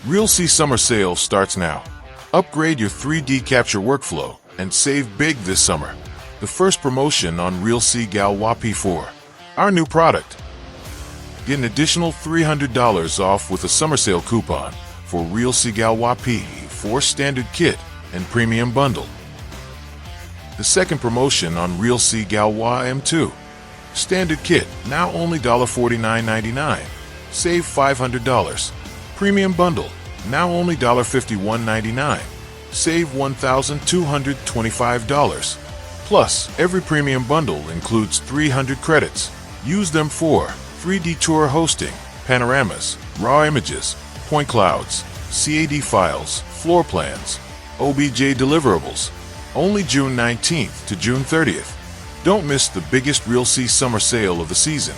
Realsee summer sale starts now. Upgrade your 3D capture workflow and save big this summer. The first promotion on Realsee Galois P4, our new product. Get an additional $300 off with a summer sale coupon for Realsee Galois P4 Standard Kit and Premium Bundle. The second promotion on Realsee Galois M2 Standard Kit, now only $49.99. Save $500. Premium Bundle, now only $51.99. Save $1,225. Plus, every premium bundle includes 300 credits. Use them for 3D tour hosting, panoramas, raw images, point clouds, CAD files, floor plans, OBJ deliverables. Only June 19th to June 30th. Don't miss the biggest Realsee summer sale of the season.